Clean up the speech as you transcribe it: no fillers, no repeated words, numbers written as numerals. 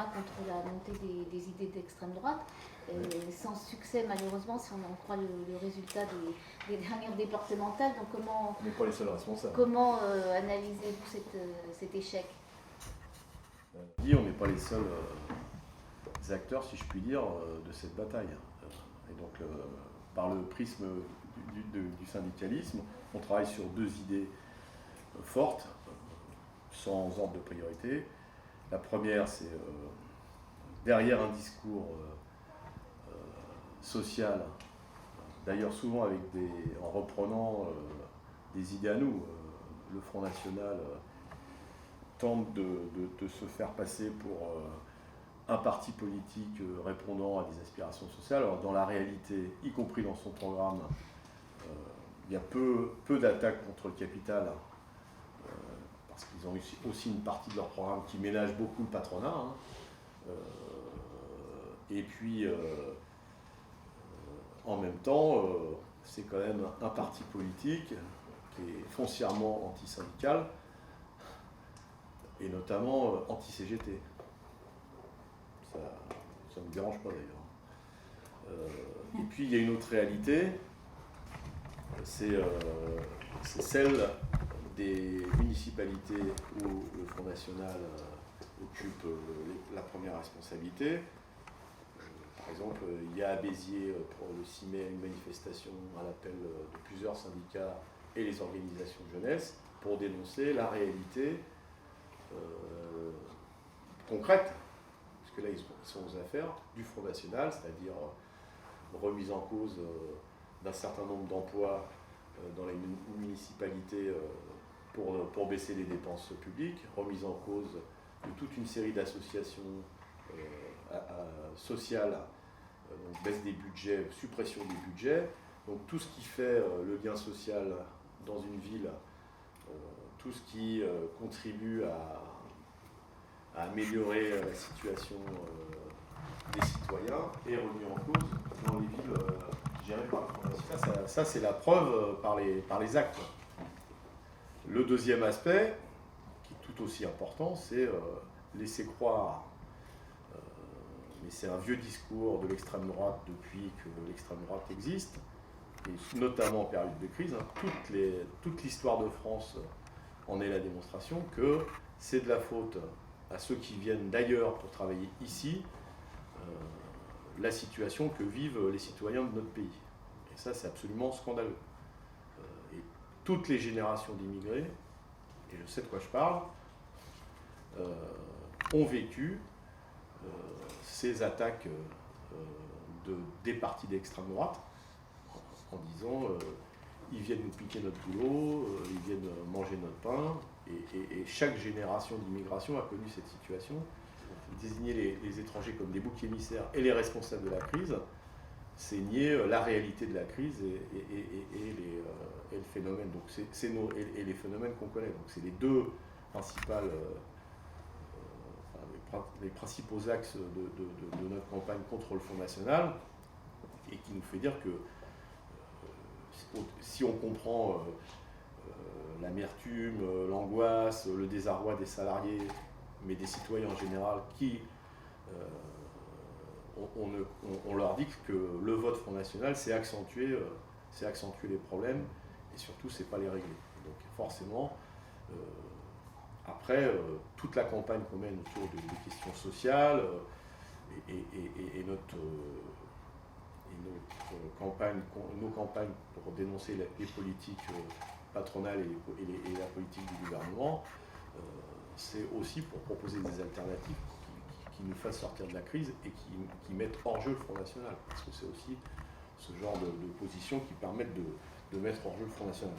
combat contre la montée des idées d'extrême droite, sans succès malheureusement si on en croit le résultat des dernières départementales. Donc on n'est pas les seuls responsables. Comment analysez-vous cet échec? On n'est pas les seuls acteurs, si je puis dire, de cette bataille. Et donc, par le prisme du syndicalisme, on travaille sur deux idées fortes, sans ordre de priorité. La première, c'est derrière un discours social, d'ailleurs souvent en reprenant des idées à nous. Le Front National tente de se faire passer pour un parti politique répondant à des aspirations sociales. Alors dans la réalité, y compris dans son programme, il y a peu d'attaques contre le capital, parce qu'ils ont aussi une partie de leur programme qui ménage beaucoup le patronat. Et puis, en même temps, c'est quand même un parti politique qui est foncièrement anti-syndical, et notamment anti-CGT. Ça ne me dérange pas d'ailleurs. Et puis il y a une autre réalité, c'est celle des municipalités où le Front National occupe la première responsabilité. Par exemple, il y a à Béziers pour le 6 mai une manifestation à l'appel de plusieurs syndicats et les organisations de jeunesse pour dénoncer la réalité concrète, parce que là ils sont aux affaires du Front National, c'est-à-dire remise en cause d'un certain nombre d'emplois dans les municipalités pour baisser les dépenses publiques, remise en cause de toute une série d'associations sociales, donc baisse des budgets, suppression des budgets, donc tout ce qui fait le lien social dans une ville, tout ce qui contribue à améliorer la situation des citoyens est remis en cause dans les villes gérées par le Front National. Ça c'est la preuve par les actes. Le deuxième aspect, qui est tout aussi important, c'est laisser croire, mais c'est un vieux discours de l'extrême droite depuis que l'extrême droite existe, et notamment en période de crise, toute l'histoire de France en est la démonstration, que c'est de la faute à ceux qui viennent d'ailleurs pour travailler ici, la situation que vivent les citoyens de notre pays. Et ça, c'est absolument scandaleux. Et toutes les générations d'immigrés, et je sais de quoi je parle, ont vécu ces attaques des partis d'extrême droite, en disant ils viennent nous piquer notre boulot, ils viennent manger notre pain, et chaque génération d'immigration a connu cette situation. Désigner les étrangers comme des boucs émissaires et les responsables de la crise, c'est nier la réalité de la crise et le phénomène. Donc et les phénomènes qu'on connaît. Donc c'est les deux principales, les principaux axes de notre campagne contre le Front National, et qui nous fait dire que si on comprend l'amertume, l'angoisse, le désarroi des salariés, mais des citoyens en général, qui on leur dit que le vote Front National, c'est accentuer les problèmes, et surtout, c'est pas les régler. Donc forcément, après, toute la campagne qu'on mène autour des questions sociales, et nos campagnes pour dénoncer les politiques patronales et la politique du gouvernement, c'est aussi pour proposer des alternatives qui nous fassent sortir de la crise et qui mettent hors jeu le Front National. Parce que c'est aussi ce genre de positions qui permettent de mettre hors jeu le Front National.